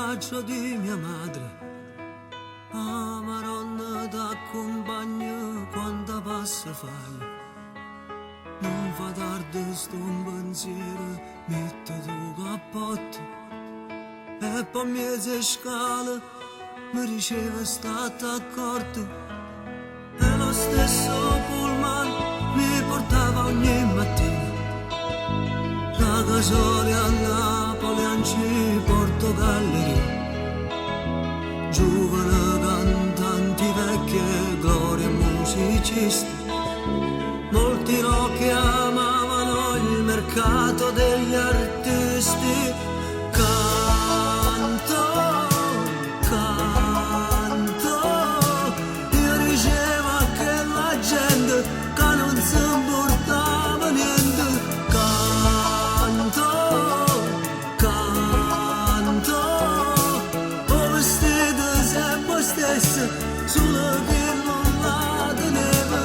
bacio di mia madre. Ah, Maronna t'accompagna quando passa fai. Non fa tardi sto un pensiero, metti tu cappotto. E poi mezze scale mi riceve stato accorto. E lo stesso pullman mi portava ogni mattina. Da Casole a Napoli, Anci, Portogalleria. Giovane cantanti, vecchie glorie musicisti. Molti lo chiamavano il mercato degli artisti. Canto, canto, io dicevo a quella gente che non si importava niente. Canto, canto, ho vestito sempre stesso, solo che non la tenevo.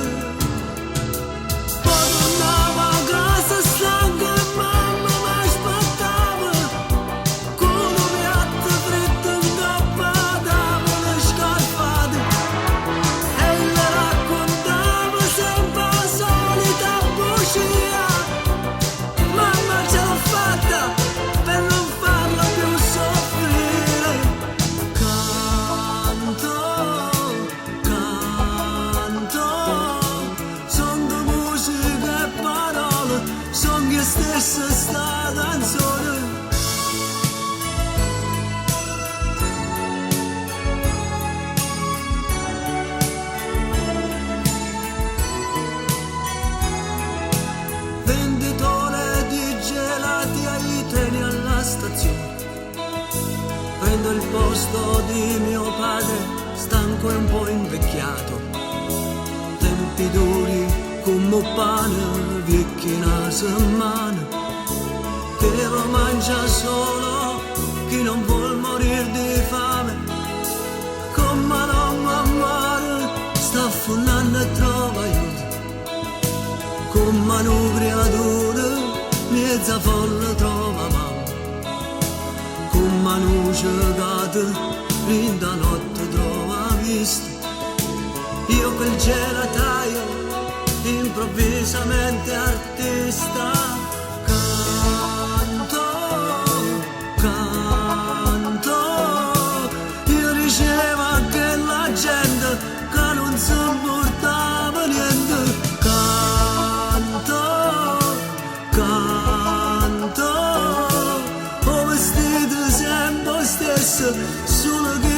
Poi tornavo a casa stanco e mamma mi aspettava, con un piatto fritto in coppa davo le scarpate e le raccontavo sempre la solita bugia. Mamma ce l'ho fatta per non farla più soffrire. Canto, canto, son di musica e parole, son io stesso sta canzone. Venditore di gelati ai treni alla stazione. Prendo il posto di mio padre, stanco e un po' invecchiato. Tempi duri come pane, vecchi una settimana. Che lo mangia solo chi non vuol morire di fame. Come non mamma sta affondando e trova aiuto. Come una creatura mezza folle trova mamma. Come una cicata rinda notte trova vista. Io quel gelataio improvvisamente artista. Canto, canto, io dicevo a quella gente che non si importava niente. Canto, canto, ho vestito sempre stesso, solo che